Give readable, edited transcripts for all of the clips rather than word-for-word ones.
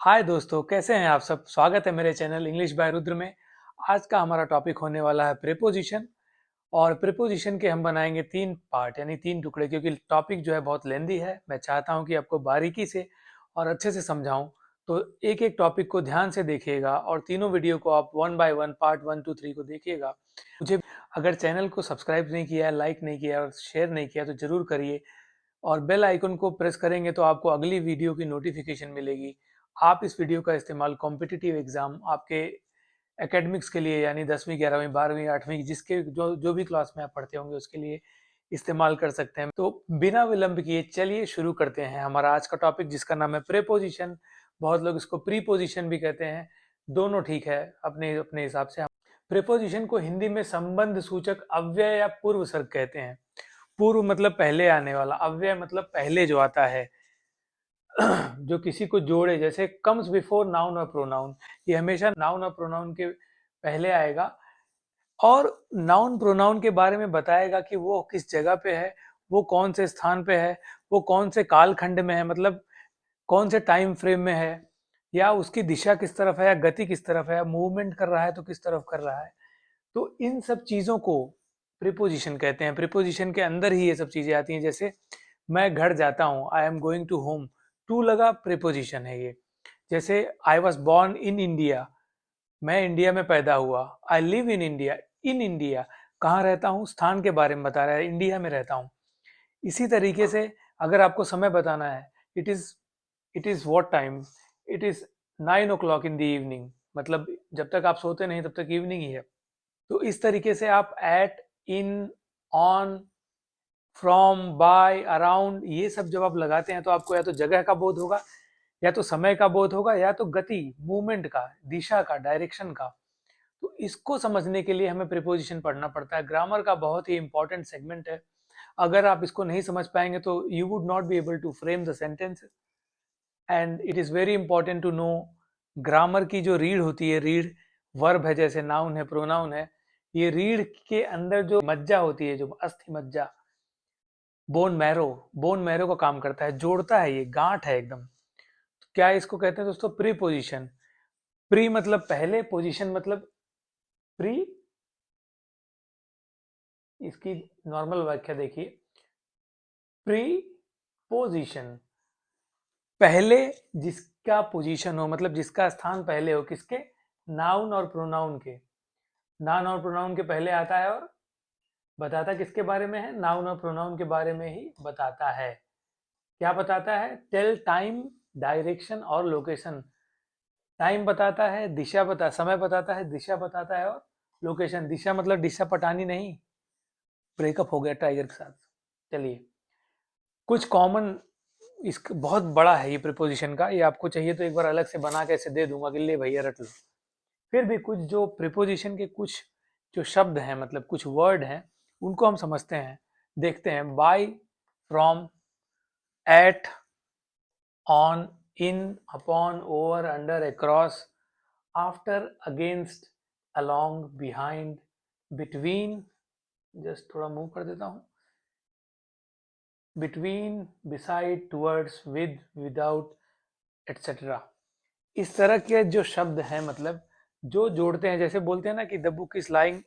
हाय दोस्तों, कैसे हैं आप सब। स्वागत है मेरे चैनल इंग्लिश बाय रुद्र में। आज का हमारा टॉपिक होने वाला है प्रीपोजिशन। और प्रीपोजिशन के हम बनाएंगे तीन पार्ट यानी तीन टुकड़े, क्योंकि टॉपिक जो है बहुत लेंदी है। मैं चाहता हूं कि आपको बारीकी से और अच्छे से समझाऊं। तो एक एक टॉपिक को ध्यान से देखिएगा और तीनों वीडियो को आप वन बाय वन पार्ट 1 2 3 को देखिएगा। मुझे अगर चैनल को सब्सक्राइब नहीं किया, लाइक नहीं किया और शेयर नहीं किया तो जरूर करिए। और बेल आइकन को प्रेस करेंगे तो आपको अगली वीडियो की नोटिफिकेशन मिलेगी। आप इस वीडियो का इस्तेमाल कॉम्पिटिटिव एग्जाम आपके एकेडमिक्स के लिए यानी 10वीं 11वीं 12वीं 8वीं जिसके जो जो भी क्लास में आप पढ़ते होंगे उसके लिए इस्तेमाल कर सकते हैं। तो बिना विलंब किए चलिए शुरू करते हैं हमारा आज का टॉपिक, जिसका नाम है प्रीपोजिशन। बहुत लोग इसको प्रीपोजिशन भी कहते हैं, दोनों ठीक है अपने अपने हिसाब से। प्रीपोजिशन को हिंदी में संबंध सूचक अव्यय या पूर्व सर्ग कहते हैं। पूर्व मतलब पहले आने वाला, अव्यय मतलब पहले जो आता है जो किसी को जोड़े, जैसे कम्स बिफोर नाउन और प्रोनाउन। ये हमेशा नाउन और प्रोनाउन के पहले आएगा और नाउन प्रोनाउन के बारे में बताएगा कि वो किस जगह पे है, वो कौन से स्थान पे है, वो कौन से कालखंड में है, मतलब कौन से टाइम फ्रेम में है, या उसकी दिशा किस तरफ है, या गति किस तरफ है, या मूवमेंट कर रहा है तो किस तरफ कर रहा है। तो इन सब चीजों को प्रीपोजिशन कहते हैं। प्रीपोजिशन के अंदर ही ये सब चीजें आती हैं। जैसे मैं घर जाता हूँ, I am going to home, to लगा प्रीपोजिशन है ये। जैसे I was born in India, मैं इंडिया में पैदा हुआ। I live in India, in India कहाँ रहता हूँ, स्थान के बारे में बता रहा है, इंडिया में रहता हूँ। इसी तरीके से अगर आपको समय बताना है, it is it is what time, it is 9 o'clock in the evening, मतलब जब तक आप सोते नहीं तब तक इवनिंग ही है। तो इस तरीके से आप at, in, on, from, by, around, ये सब जब आप लगाते हैं तो आपको या तो जगह का बोध होगा, या तो समय का बोध होगा, या तो गति, मूवमेंट का, दिशा का, डायरेक्शन का। तो इसको समझने के लिए हमें प्रीपोजिशन पढ़ना पड़ता है। ग्रामर का बहुत ही इंपॉर्टेंट सेगमेंट है। अगर आप इसको नहीं समझ पाएंगे तो you would not be able to frame the sentence. And it is very important to know grammar की जो रीढ़ होती है, रीढ़ वर्ब है, जैसे नाउन है, प्रोनाउन है, ये रीढ़ के अंदर जो मज्जा होती है, जो अस्थि मज्जा, बोन मैरो का काम करता है, जोड़ता है, ये गांठ है एकदम। तो क्या इसको कहते हैं दोस्तों, प्री पोजिशन। प्री मतलब पहले, पोजीशन मतलब प्री। इसकी नॉर्मल व्याख्या देखिए, प्री पोजिशन पहले जिसका पोजीशन हो, मतलब जिसका स्थान पहले हो, किसके, नाउन और प्रोनाउन के। नाउन और प्रोनाउन के पहले आता है और बताता किसके बारे में है, नाउन और प्रोनाउन के बारे में ही बताता है। क्या बताता है, टेल टाइम, डायरेक्शन और लोकेशन। टाइम बताता है, दिशा बता, समय बताता है, दिशा बताता है और लोकेशन। दिशा मतलब दिशा पटानी नहीं, ब्रेकअप हो गया टाइगर के साथ। चलिए कुछ कॉमन, इस बहुत बड़ा है ये प्रीपोजिशन का, ये आपको चाहिए तो एक बार अलग से बना के ऐसे दे दूंगा कि ले भैया रट लो। फिर भी कुछ जो प्रीपोजिशन के कुछ जो शब्द हैं, मतलब कुछ वर्ड हैं, उनको हम समझते हैं, देखते हैं। By, from, at, on, in, upon, over, under, across, after, against, along, behind, between, just थोड़ा मूव कर देता हूँ, between, beside, towards, with, without, etcetera. इस तरह के जो शब्द हैं, मतलब जो जोड़ते हैं, जैसे बोलते हैं ना कि the book is lying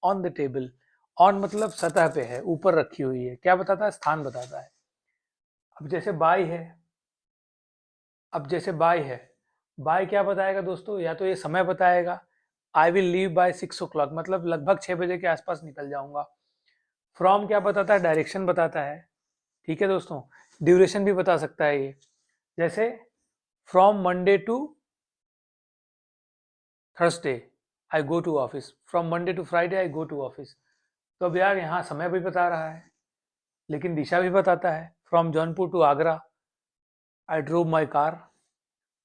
on the table. On मतलब सतह पे है, ऊपर रखी हुई है, क्या बताता है, स्थान बताता है। अब जैसे बाय है, अब जैसे बाय है, बाय क्या बताएगा दोस्तों, या तो ये समय बताएगा, आई विल लीव बाय 6 o'clock, मतलब लगभग 6 बजे के आसपास निकल जाऊंगा। फ्रॉम क्या बताता है, डायरेक्शन बताता है। ठीक है दोस्तों, ड्यूरेशन भी बता सकता है ये। जैसे from Monday to Thursday I go to office, from Monday to Friday I go to office. तो अब यार यहाँ समय भी बता रहा है लेकिन दिशा भी बताता है। From Jaunpur to Agra I drove my car.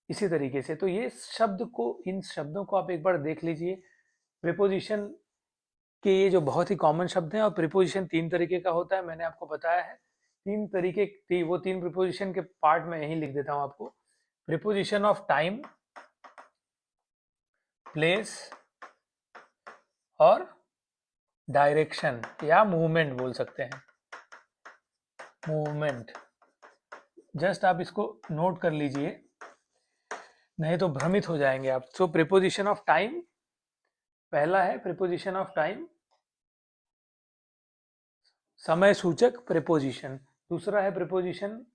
इसी तरीके से तो ये शब्द को, इन शब्दों को आप एक बार देख लीजिए। प्रिपोजिशन के ये जो बहुत ही कॉमन शब्द हैं, और प्रिपोजिशन तीन तरीके का होता है, मैंने आपको बताया है। तीन तरीके, वो तीन प्रिपोजिशन के पार्ट में यहीं लिख देता हूँ आपको। प्रिपोजिशन ऑफ टाइम, प्लेस और डायरेक्शन, या मूवमेंट बोल सकते हैं, मूवमेंट। जस्ट आप इसको नोट कर लीजिए। नहीं तो भ्रमित हो जाएंगे आप। सो प्रीपोजिशन ऑफ टाइम, पहला है प्रीपोजिशन ऑफ टाइम, समय सूचक प्रीपोजिशन। दूसरा है प्रीपोजिशन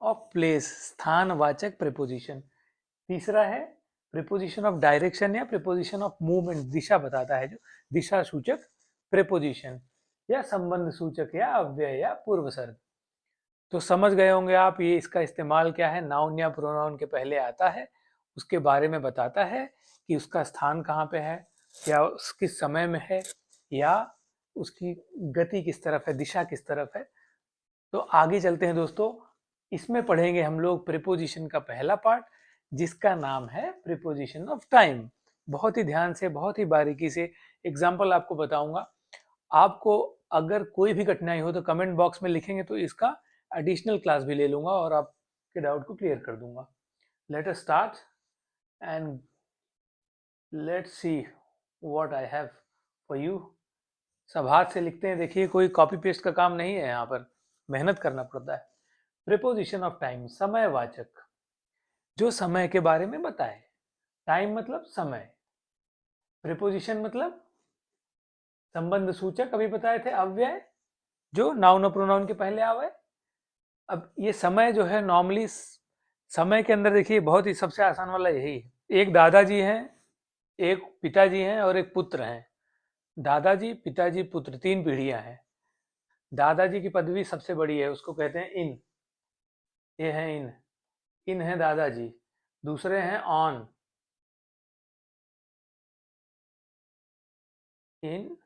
ऑफ प्लेस, स्थानवाचक प्रीपोजिशन। तीसरा है प्रीपोजिशन ऑफ डायरेक्शन या प्रीपोजिशन ऑफ मूवमेंट, दिशा बताता है जो, दिशा सूचक प्रीपोजिशन, या संबंध सूचक या अव्यय या पूर्वसर्ग। तो समझ गए होंगे आप ये इसका इस्तेमाल क्या है, नाउन या प्रोनाउन के पहले आता है, उसके बारे में बताता है कि उसका स्थान कहाँ पे है, या किस समय में है, या उसकी गति किस तरफ है, दिशा किस तरफ है। तो आगे चलते हैं दोस्तों, इसमें पढ़ेंगे हम लोग प्रीपोजिशन का पहला पार्ट, जिसका नाम है प्रीपोजिशन ऑफ टाइम। बहुत ही ध्यान से, बहुत ही बारीकी से एग्जाम्पल आपको बताऊंगा। आपको अगर कोई भी कठिनाई हो तो कमेंट बॉक्स में लिखेंगे, तो इसका एडिशनल क्लास भी ले लूंगा और आपके डाउट को क्लियर कर दूंगा। Let us start and let's see what I have for you. सब हाथ से लिखते हैं, देखिए कोई कॉपी पेस्ट का काम नहीं है, यहाँ पर मेहनत करना पड़ता है। प्रीपोजिशन ऑफ टाइम, समयवाचक, जो समय के बारे में बताए। टाइम मतलब समय, प्रीपोजिशन मतलब संबंध सूचक, अभी बताए थे अव्यय जो नाउन और प्रोनाउन के पहले आवे। अब ये समय जो है नॉर्मली, समय के अंदर देखिए बहुत ही सबसे आसान वाला यही है। एक दादाजी हैं, एक पिताजी हैं और एक पुत्र हैं। दादाजी, पिताजी, पुत्र, तीन पीढ़ियां हैं। दादाजी की पदवी सबसे बड़ी है, उसको कहते हैं इन, ये है इन है दादाजी। दूसरे हैं ऑन, इन,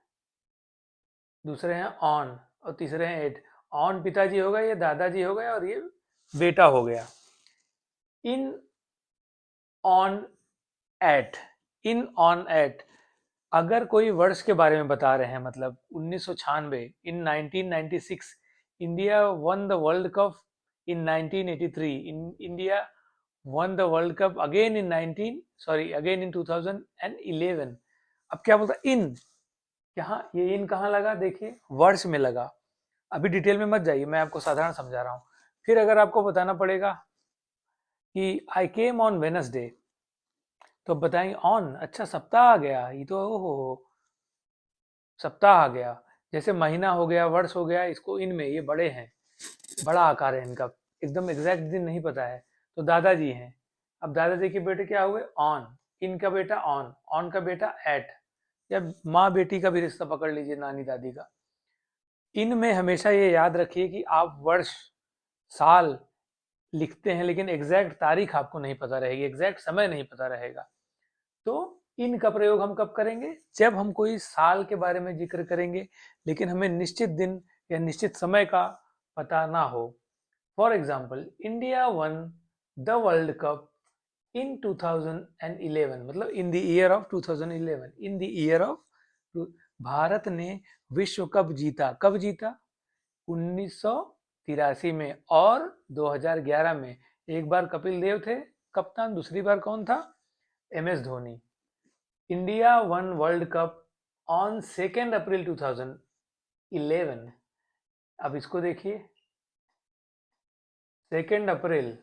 दूसरे हैं ऑन, और तीसरे हैं एट। ऑन पिताजी हो गए, ये दादाजी हो गए, और ये बेटा हो गया। In, on, at, in, on, at. अगर कोई वर्ष के बारे में बता रहे हैं, मतलब 1996, इन 1996 India won the world cup, in 1983 India won the world cup, again in 2011। अब क्या बोलता इन, यहाँ ये इन कहाँ लगा, देखिए वर्ष में लगा। अभी डिटेल में मत जाइए, मैं आपको साधारण समझा रहा हूँ। फिर अगर आपको बताना पड़ेगा कि आई केम ऑन वेनसडे, तो बताएंगे ऑन, अच्छा सप्ताह आ गया, ये तो हो सप्ताह आ गया। जैसे महीना हो गया, वर्ष हो गया, इसको इनमें, ये बड़े हैं, बड़ा आकार है इनका, एकदम एग्जैक्ट दिन नहीं पता है। तो दादाजी हैं, अब दादाजी के बेटे क्या हुए, ऑन, इनका बेटा ऑन, ऑन का बेटा एट, या माँ बेटी का भी रिश्ता पकड़ लीजिए, नानी दादी का। इनमें हमेशा ये याद रखिए कि आप वर्ष, साल लिखते हैं, लेकिन एग्जैक्ट तारीख आपको नहीं पता रहेगी, एग्जैक्ट समय नहीं पता रहेगा। तो इन का प्रयोग हम कब करेंगे, जब हम कोई साल के बारे में जिक्र करेंगे, लेकिन हमें निश्चित दिन या निश्चित समय का पता ना हो। For example, India won the world cup in 2011, मतलब in the year of 2011, in the year of, Bharat ने विश्व कप जीता, कब जीता, 1983 में, और 2011 में। एक बार कपिल देव थे कप्तान, दूसरी बार कौन था, MS Dhoni. India one world cup on 2 अप्रैल 2011। अब इसको देखिए, 2 अप्रैल,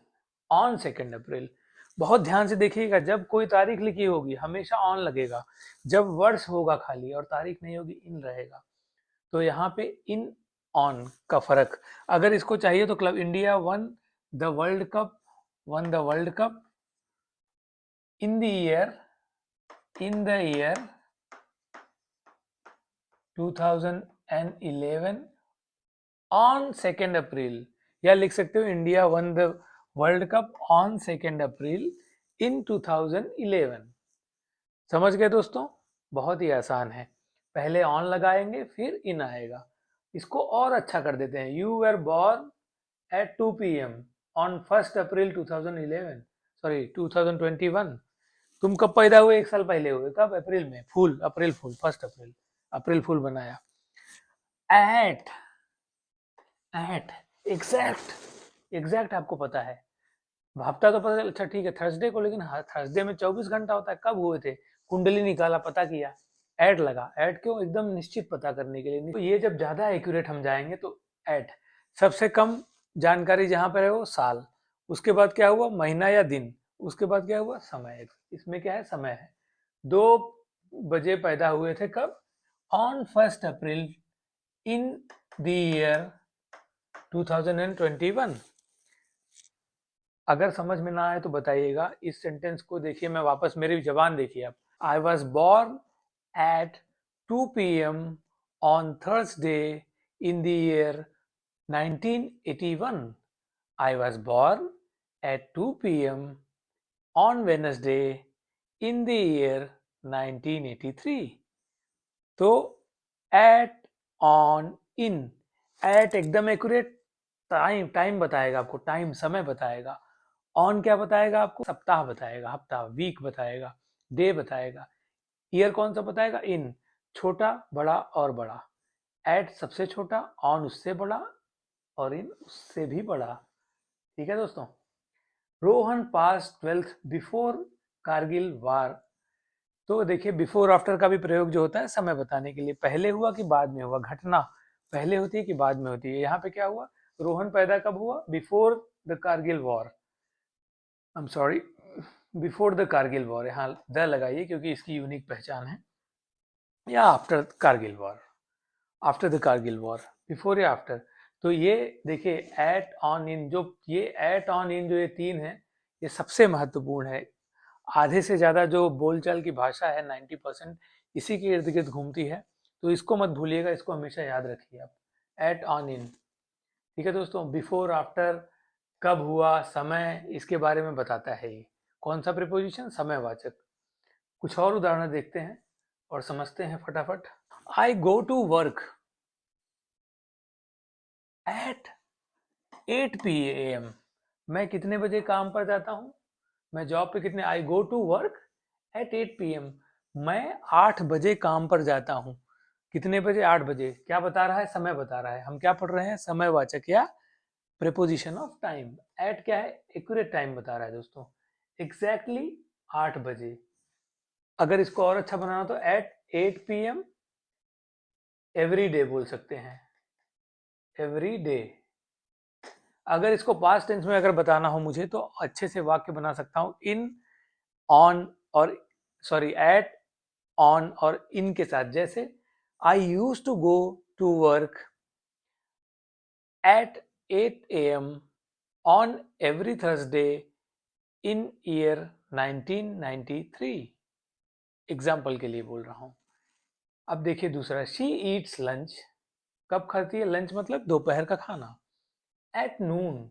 ऑन 2 अप्रैल। बहुत ध्यान से देखिएगा, जब कोई तारीख लिखी होगी हमेशा ऑन लगेगा, जब वर्ष होगा खाली और तारीख नहीं होगी इन रहेगा। तो यहाँ पे इन, ऑन का फर्क। अगर इसको चाहिए तो club India won the world cup, one the world cup in the year, in the year 2011 on 2 अप्रैल, या लिख सकते हो India won the world cup on 2 अप्रैल इन 2011। समझ गए दोस्तों, बहुत ही आसान है। पहले ऑन लगाएंगे, फिर इन आएगा। इसको और अच्छा कर देते हैं, you were born at 2 PM on 1 April 2011, sorry 2021। तुम कब पैदा हुए, एक साल पहले हुए, कब, अप्रैल में, फूल, अप्रैल फूल, 1 अप्रैल, अप्रैल फूल बनाया। एट, एट, एग्जैक्ट, एग्जैक्ट आपको पता है, हफ्ता तो पता, अच्छा ठीक है थर्सडे को, लेकिन थर्सडे में 24 घंटा होता है, कब हुए थे, कुंडली निकाला, पता किया, ऐड लगा। ऐड क्यों, एकदम निश्चित पता करने के लिए। तो ये जब ज्यादा एक्यूरेट हम जाएंगे तो ऐड। सबसे कम जानकारी जहां पर है वो साल, उसके बाद क्या हुआ, महीना या दिन, उसके बाद क्या हुआ, समय, इसमें क्या है, समय है। 2 बजे पैदा हुए थे, कब, on 1 April in the year 2021। अगर समझ में ना आए तो बताइएगा। इस सेंटेंस को देखिए, मैं वापस, मेरी जबान देखिए आप। I was born at 2 p.m. on Thursday in the year 1981. I was born at 2 p.m. on Wednesday in the year 1983. तो एट, ऑन, इन, एट एकदम एक्यूरेट, टाइम बताएगा आपको, टाइम समय बताएगा। ऑन क्या बताएगा आपको, सप्ताह बताएगा, हफ्ता, वीक बताएगा, डे बताएगा। ईयर कौन सा बताएगा, इन, छोटा, बड़ा और बड़ा। एट सबसे छोटा, ऑन उससे बड़ा और इन उससे भी बड़ा। ठीक है दोस्तों। रोहन पास 12th बिफोर कारगिल वार। तो देखिए, बिफोर आफ्टर का भी प्रयोग जो होता है समय बताने के लिए, पहले हुआ कि बाद में हुआ, घटना पहले होती है कि बाद में होती है। यहाँ पे क्या हुआ, रोहन पैदा कब हुआ, before the Kargil war, I am sorry, before the Kargil war, यहाँ द लगाइए क्योंकि इसकी यूनिक पहचान है, या after Kargil war, after the Kargil war, before या आफ्टर। तो ये देखिए, एट, ऑन, इन, जो ये एट, ऑन, इन, जो ये तीन है, ये सबसे महत्वपूर्ण है। आधे से ज़्यादा जो बोलचाल की भाषा है, 90% इसी के इर्द गिर्द घूमती है। तो इसको मत भूलिएगा, इसको हमेशा याद रखिए आप, एट, ऑन, इन। ठीक है दोस्तों। बिफोर, आफ्टर, कब हुआ, समय, इसके बारे में बताता है ये। कौन सा प्रीपोजिशन, समयवाचक। कुछ और उदाहरण देखते हैं और समझते हैं फटाफट। I go to work at 8 p.m. मैं कितने बजे काम पर जाता हूँ, मैं जॉब पे कितने, I go to work at 8 p.m. मैं 8 बजे काम पर जाता हूँ। कितने बजे, 8 बजे। क्या बता रहा है, समय बता रहा है। हम क्या पढ़ रहे हैं, समयवाचक या प्रीपोजिशन ऑफ टाइम। एट क्या है, एक्यूरेट टाइम बता रहा है दोस्तों, एग्जैक्टली 8 बजे। अगर इसको और अच्छा बनाना तो एट 8 p.m. एवरी डे बोल सकते हैं, एवरी डे। अगर इसको पास्ट टेंस में अगर बताना हो मुझे तो अच्छे से वाक्य बना सकता हूं, इन, ऑन और सॉरी, एट, ऑन और इन के साथ। जैसे I used to go to work at 8 a.m. On every Thursday in year 1993। Example के लिए बोल रहा हूं। अब देखिए दूसरा, शी ईट्स लंच, कब खाती है, लंच मतलब दोपहर का खाना, एट नून।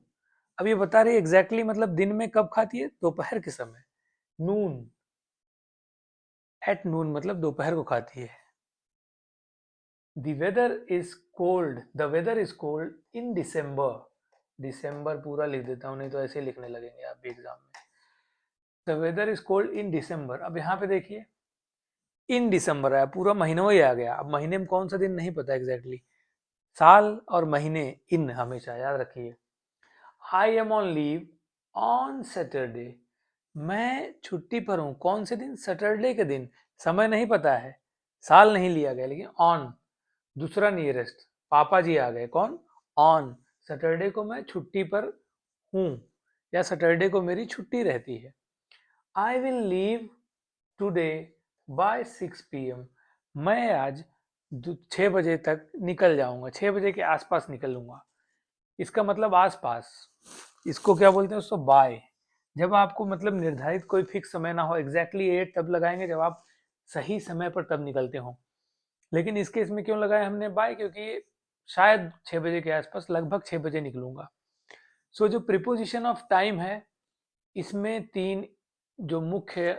अब ये बता रही है एग्जैक्टली मतलब दिन में कब खाती है, दोपहर के समय, नून, एट नून मतलब दोपहर को खाती है। The weather is cold, the weather is cold in December। दिसंबर पूरा लिख देता हूँ, नहीं तो ऐसे लिखने लगेंगे आप भी एग्जाम में। The weather is cold in December। अब यहाँ पे देखिए, इन दिसंबर आया, पूरा महीना ही आ गया। अब महीने में कौन सा दिन नहीं पता एग्जैक्टली, साल और महीने इन हमेशा याद रखिए। I am on leave on Saturday, मैं छुट्टी पर हूँ, कौन से दिन, सैटरडे के दिन। समय नहीं पता है, साल नहीं लिया गया, लेकिन ऑन। दूसरा नियरेस्ट, पापा जी आ गए, कौन, ऑन। सैटरडे को मैं छुट्टी पर हूँ या सैटरडे को मेरी छुट्टी रहती है। I will leave today by 6 p.m। मैं आज 6 बजे तक निकल जाऊंगा, 6 बजे के आसपास निकलूंगा। इसका मतलब आसपास, इसको क्या बोलते हैं, उसको बाय। जब आपको मतलब निर्धारित कोई फिक्स समय ना हो, एग्जैक्टली 8 तब लगाएंगे जब आप सही समय पर तब निकलते हो। लेकिन इस केस में क्यों लगाया हमने बाय, क्योंकि शायद 6 बजे के आसपास, लगभग 6 बजे निकलूंगा। सो जो प्रीपोजिशन ऑफ टाइम है, इसमें 3 जो मुख्य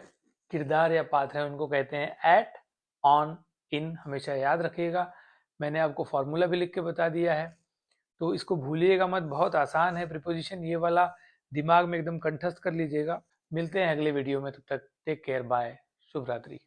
किरदार या पात्र हैं उनको कहते हैं एट, ऑन, इन। हमेशा याद रखिएगा, मैंने आपको फॉर्मूला भी लिख के बता दिया है, तो इसको भूलिएगा मत, बहुत आसान है प्रीपोजिशन ये वाला, दिमाग में एकदम कंठस्थ कर लीजिएगा। मिलते हैं अगले वीडियो में, तब तक टेक केयर, बाय, शुभ रात्रि।